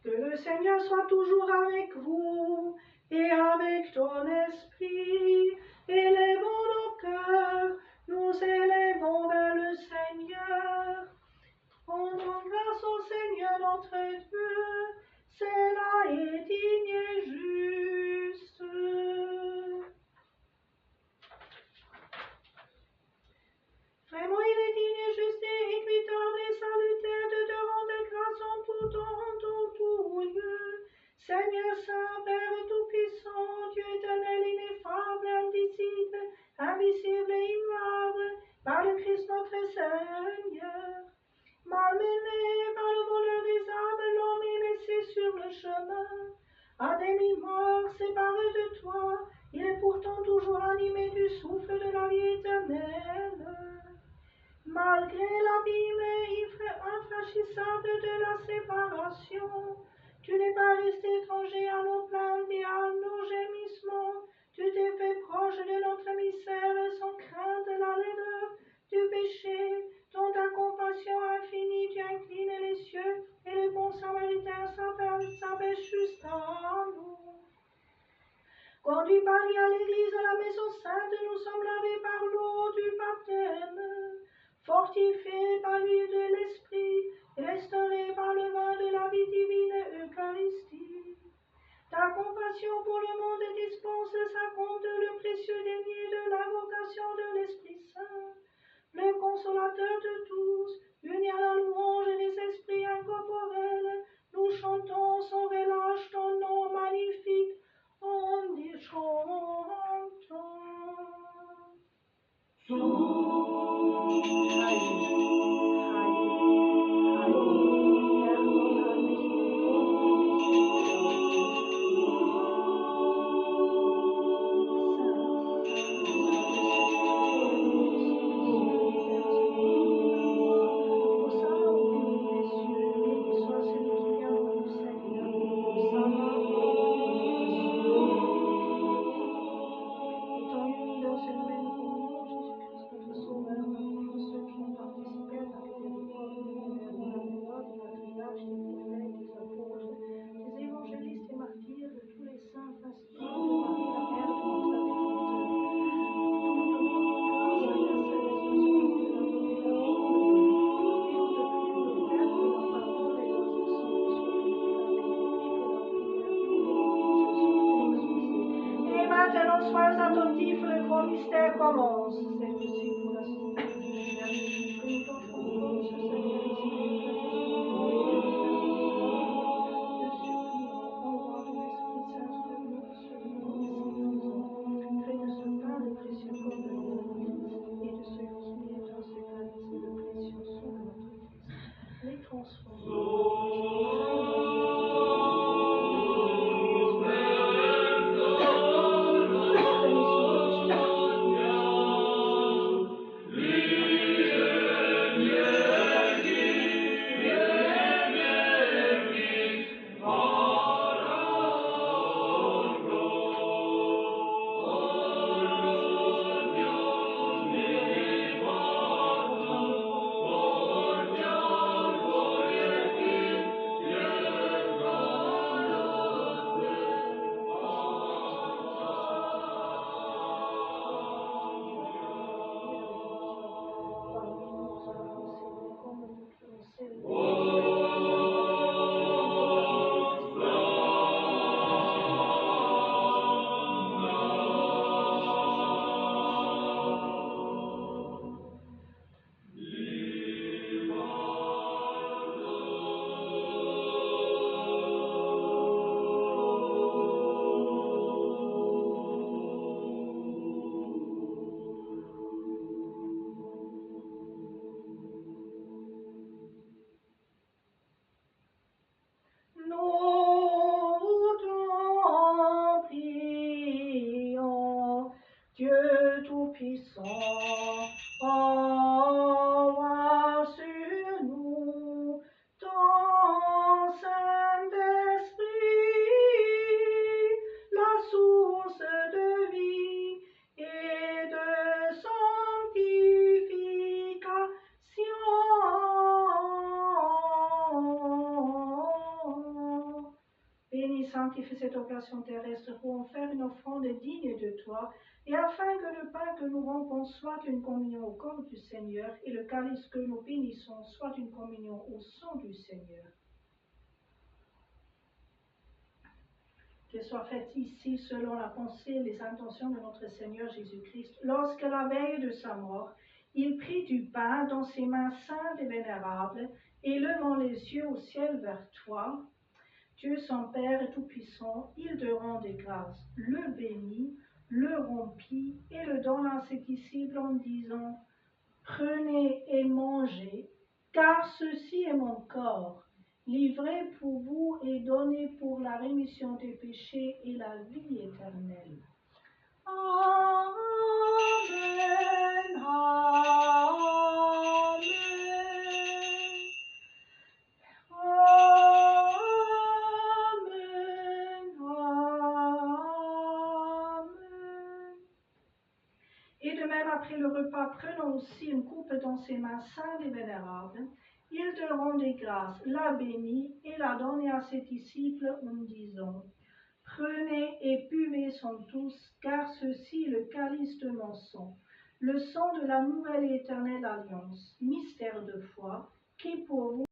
Que le Seigneur soit toujours avec vous et avec ton esprit. Élevons nos cœurs, nous élevons vers le Seigneur. Rendons grâce au Seigneur notre Dieu, cela est digne et juste. Vraiment, il est digne et juste et équitable et salutaire de te rendre grâce en tout temps, en tout lieu. Seigneur Saint, Père Tout-Puissant, Dieu éternel, ineffable, indicible, invisible et immuable, par le Christ notre Seigneur. Malmené par le voleur des âmes, l'homme est laissé sur le chemin. À demi-mort, séparé de toi, il est pourtant toujours animé du souffle de la vie éternelle. Malgré l'abîme infranchissable de la séparation, tu n'es pas resté étranger à nos plaintes et à nos gémissements. Tu t'es fait proche de notre misère sans crainte de la laideur du péché. Dans ta compassion infinie, tu inclines les cieux et le bon samaritain s'abaisse juste à nous. Conduits par lui à l'église de la maison sainte, nous sommes lavés par l'eau du baptême, fortifiés par l'huile de l'esprit, restaurés par le vin de la vie divine Eucharistie. Ta compassion pour le monde dispense sa compte le précieux denier de l'invocation de l'Esprit Saint, le consolateur de tous, uni à la louange des esprits incorporels. Nous chantons sans relâche ton nom magnifique, en y chantant. Soyez attentifs, le grand mystère commence. C'est aussi pour la suite. Pénitence ce Seigneur Esprit, te supplions, envoie ton Esprit Saint sur nous, fais de ce pain le précieux corps de notre Christ et de ce qui est dans ce calice le précieux sang de notre Christ. Les transforme. Dieu Tout-Puissant, envoie sur nous ton Saint-Esprit, la source de vie et de sanctification. sanctifie cette oblation terrestre pour en faire une offrande digne de toi, et afin que le pain que nous rompons soit une communion au corps du Seigneur, et le calice que nous bénissons soit une communion au sang du Seigneur. Qu'il soit fait ici selon la pensée et les intentions de notre Seigneur Jésus-Christ, lorsque la veille de sa mort, il prit du pain dans ses mains saintes et vénérables, et levant les yeux au ciel vers toi, Dieu son Père Tout-Puissant, il te rendait grâce, le bénit, le rompit et le donna à ses disciples en disant, prenez et mangez, car ceci est mon corps, livré pour vous et donné pour la rémission des péchés et la vie éternelle. Amen. Amen. Amen. Et de même, après le repas, prenant aussi une coupe dans ses mains saintes et vénérables, il te rendit grâce, la bénit et la donna à ses disciples en disant, prenez et buvez-en tous, car ceci est le calice de mon sang, le sang de la nouvelle et éternelle alliance, mystère de foi, qui pour vous